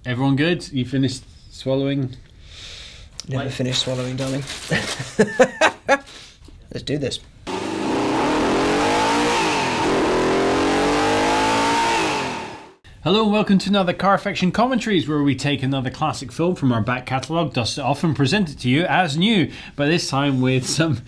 Everyone good? You finished swallowing? Never finished swallowing, darling. Let's do this. Hello and welcome to another Carfection Commentaries, where we take another classic film from our back catalogue, dust it off and present it to you as new, but this time with some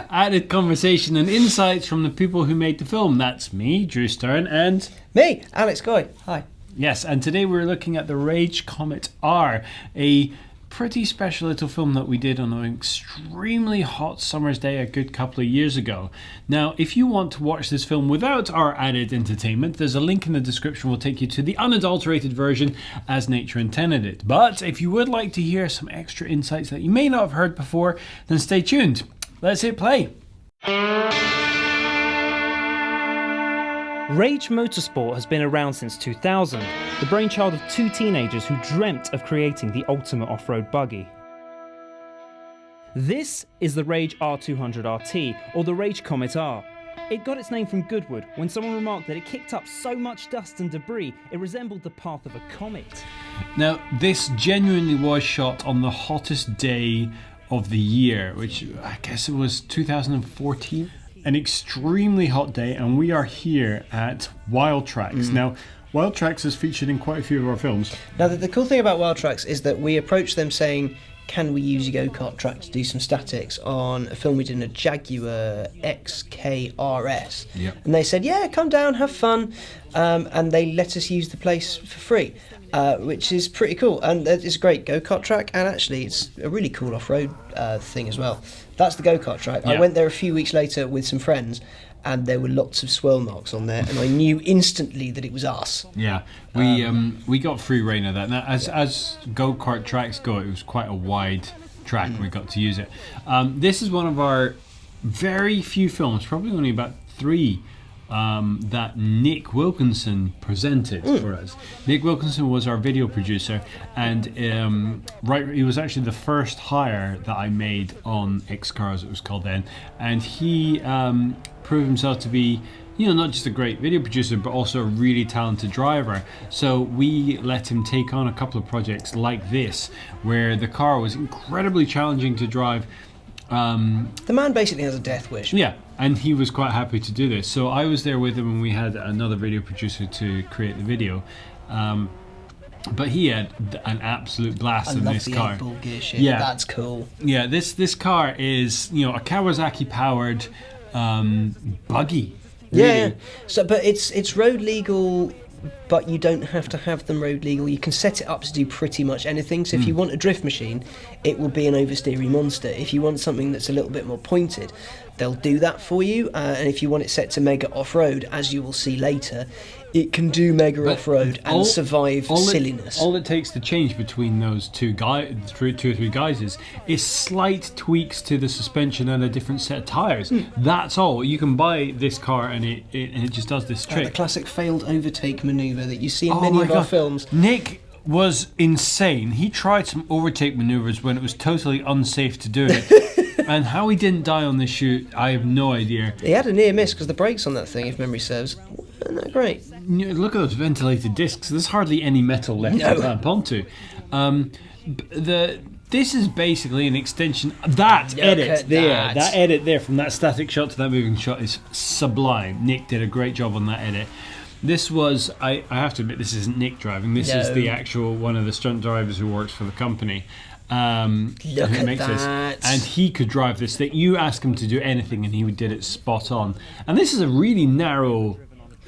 added conversation and insights from the people who made the film. That's me, Drew Stern, and... me, Alex Goy. Hi. Yes, and today we're looking at the Rage Comet R, a pretty special little film that we did on an extremely hot summer's day a good couple of years ago. Now, if you want to watch this film without our added entertainment, there's a link in the description will take you to the unadulterated version as nature intended it. But if you would like to hear some extra insights that you may not have heard before, then stay tuned. Let's hit play. Rage Motorsport has been around since 2000, the brainchild of two teenagers who dreamt of creating the ultimate off-road buggy. This is the Rage R200 RT, or the Rage Comet R. It got its name from Goodwood when someone remarked that it kicked up so much dust and debris it resembled the path of a comet. Now, this genuinely was shot on the hottest day of the year, which I guess it was 2014. An extremely hot day, and we are here at Wild Tracks. Now, Wild Tracks is featured in quite a few of our films. Now, the cool thing about Wild Tracks is that we approached them saying, can we use your go-kart track to do some statics on a film we did in a Jaguar XKRS? Yep. And they said, yeah, come down, have fun. And they let us use the place for free, which is pretty cool. And it's a great go-kart track, and actually it's a really cool off-road thing as well. That's the go-kart track. Yeah. I went there a few weeks later with some friends, and there were lots of swirl marks on there, and I knew instantly that it was us. Yeah, we got free reign of that. Now, as go-kart tracks go, it was quite a wide track. We got to use it. This is one of our very few films, probably only about 3, that Nick Wilkinson presented for us. Nick Wilkinson was our video producer, and he was actually the first hire that I made on X-Car, as it was called then, and he proved himself to be, not just a great video producer, but also a really talented driver. So we let him take on a couple of projects like this, where the car was incredibly challenging to drive. The man basically has a death wish. Yeah, and he was quite happy to do this. So I was there with him, and we had another video producer to create the video. But he had an absolute blast in this car. I love the 8-ball gear shit. Yeah, that's cool. Yeah, this car is a Kawasaki powered buggy. Really. Yeah. So, but it's road legal, but you don't have to have them road legal. You can set it up to do pretty much anything. So if you want a drift machine, it will be an oversteery monster. If you want something that's a little bit more pointed, they'll do that for you. And if you want it set to mega off-road, as you will see later, it can do mega off-road and survive silliness. All it takes to change between those two or three guys is slight tweaks to the suspension and a different set of tyres. That's all. You can buy this car and it just does this trick. The classic failed overtake manoeuvre that you see in many of our films. Nick was insane. He tried some overtake manoeuvres when it was totally unsafe to do it. And how he didn't die on this shoot, I have no idea. He had a near miss because the brakes on that thing, if memory serves, weren't that great. Look at those ventilated discs. There's hardly any metal left to clamp onto. This is basically an extension. That edit there from that static shot to that moving shot is sublime. Nick did a great job on that edit. This was, I have to admit, this isn't Nick driving. This is the actual one of the stunt drivers who works for the company. Look at that. And he could drive this thing. You ask him to do anything and he did it spot on. And this is a really narrow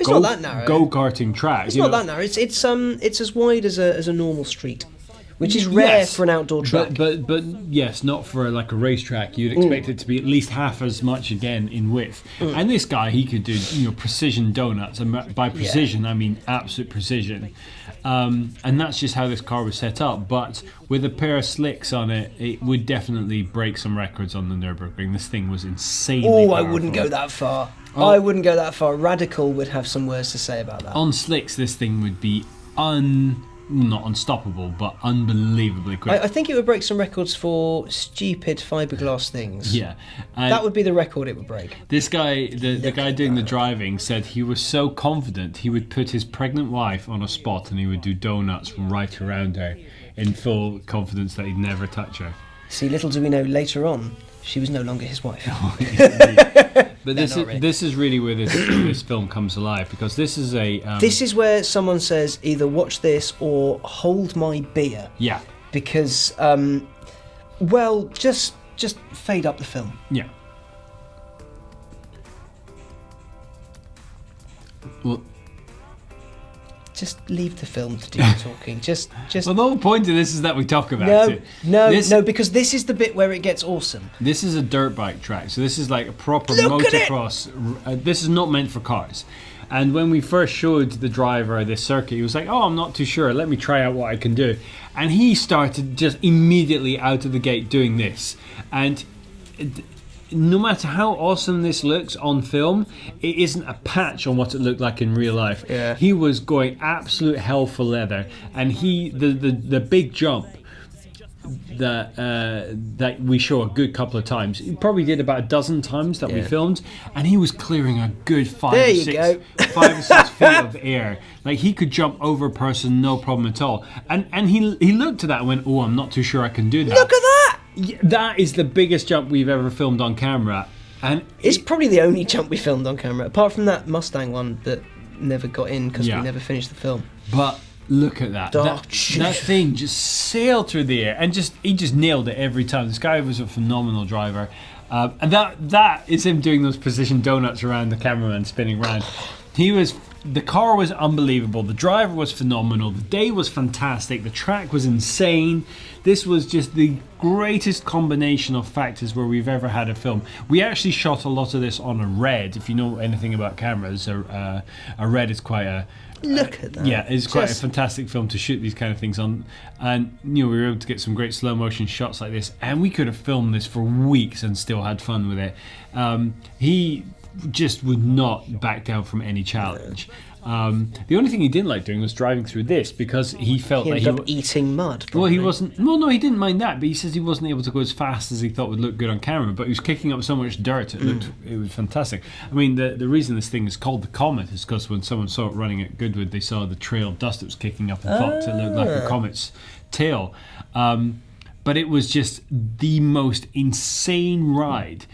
not that narrow. Go-karting track. It's not that narrow. It's as wide as a normal street, which is rare for an outdoor track. But yes, not for like a racetrack. You'd expect it to be at least half as much again in width. And this guy, he could do precision donuts, and by precision I mean absolute precision. And that's just how this car was set up. But with a pair of slicks on it, it would definitely break some records on the Nürburgring. This thing was insanely powerful. I wouldn't go that far. I wouldn't go that far. Radical would have some words to say about that. On slicks, this thing would be not unstoppable, but unbelievably quick. I think it would break some records for stupid fiberglass things. Yeah, and That would be the record it would break. this guy, the guy doing the driving, said he was so confident he would put his pregnant wife on a spot and he would do donuts right around her in full confidence that he'd never touch her. See, little do we know, later on, she was no longer his wife. But No, not really. this is really where this film comes alive, because this is a This is where someone says either watch this or hold my beer. yeah, Because, well, just fade up the film. yeah. Well, Just leave the film to do the talking. Just. well, the whole point of this is that we talk about No, it. no, because this is the bit where it gets awesome. This is a dirt bike track, so this is like a proper Look at it! motocross. This is not meant for cars. And when we first showed the driver this circuit, he was like, "Oh, I'm not too sure. Let me try out what I can do." And he started just immediately out of the gate doing this. And no matter how awesome this looks on film, it isn't a patch on what it looked like in real life. Yeah. He was going absolute hell for leather, and the big jump that we show a good couple of times. He probably did about a dozen times that we Yeah. filmed, and he was clearing a good There you go. 5 or 6 feet of air. Like, he could jump over a person, no problem at all. And he looked at that and went, "Oh, I'm not too sure I can do that." Look at that! Yeah, that is the biggest jump we've ever filmed on camera, and It's probably the only jump we filmed on camera, apart from that Mustang one that never got in because Yeah. we never finished the film. But look at that. Oh, That thing just sailed through the air, and he just nailed it every time. This guy was a phenomenal driver. And that is him doing those precision donuts around the cameraman spinning around. The car was unbelievable. The driver was phenomenal. The day was fantastic. The track was insane. This was just the greatest combination of factors where we've ever had a film. We actually shot a lot of this on a Red. If you know anything about cameras, a Red is quite a Look at that. yeah, it's quite a Just- fantastic film to shoot these kind of things on, and we were able to get some great slow motion shots like this, and we could have filmed this for weeks and still had fun with it. He just would not back down from any challenge. The only thing he didn't like doing was driving through this, because he felt He that ended up eating mud. well, he probably. wasn't. Well, no, he didn't mind that, but he says he wasn't able to go as fast as he thought would look good on camera. But he was kicking up so much dirt; it was fantastic. I mean, the reason this thing is called the Comet is because when someone saw it running at Goodwood, they saw the trail of dust it was kicking up and thought it looked like a comet's tail. But it was just the most insane ride.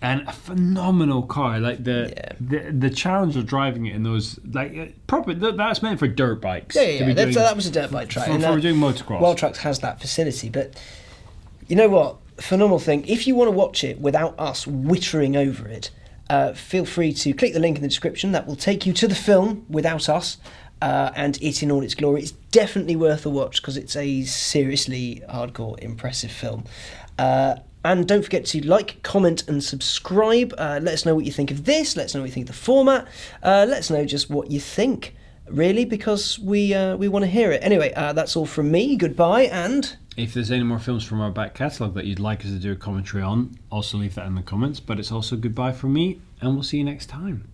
And a phenomenal car, like the challenge of driving it in those proper. That's meant for dirt bikes. Yeah. That was a dirt bike track. For and doing motocross. Wild Trucks has that facility, but you know what? Phenomenal thing. If you want to watch it without us wittering over it, feel free to click the link in the description. That will take you to the film without us. And it in all its glory. It's definitely worth a watch because it's a seriously hardcore, impressive film. And don't forget to like, comment and subscribe. Let us know what you think of this. Let us know what you think of the format. Let us know just what you think, really, because we want to hear it. Anyway, that's all from me. Goodbye, and... If there's any more films from our back catalogue that you'd like us to do a commentary on, also leave that in the comments. But it's also goodbye from me, and we'll see you next time.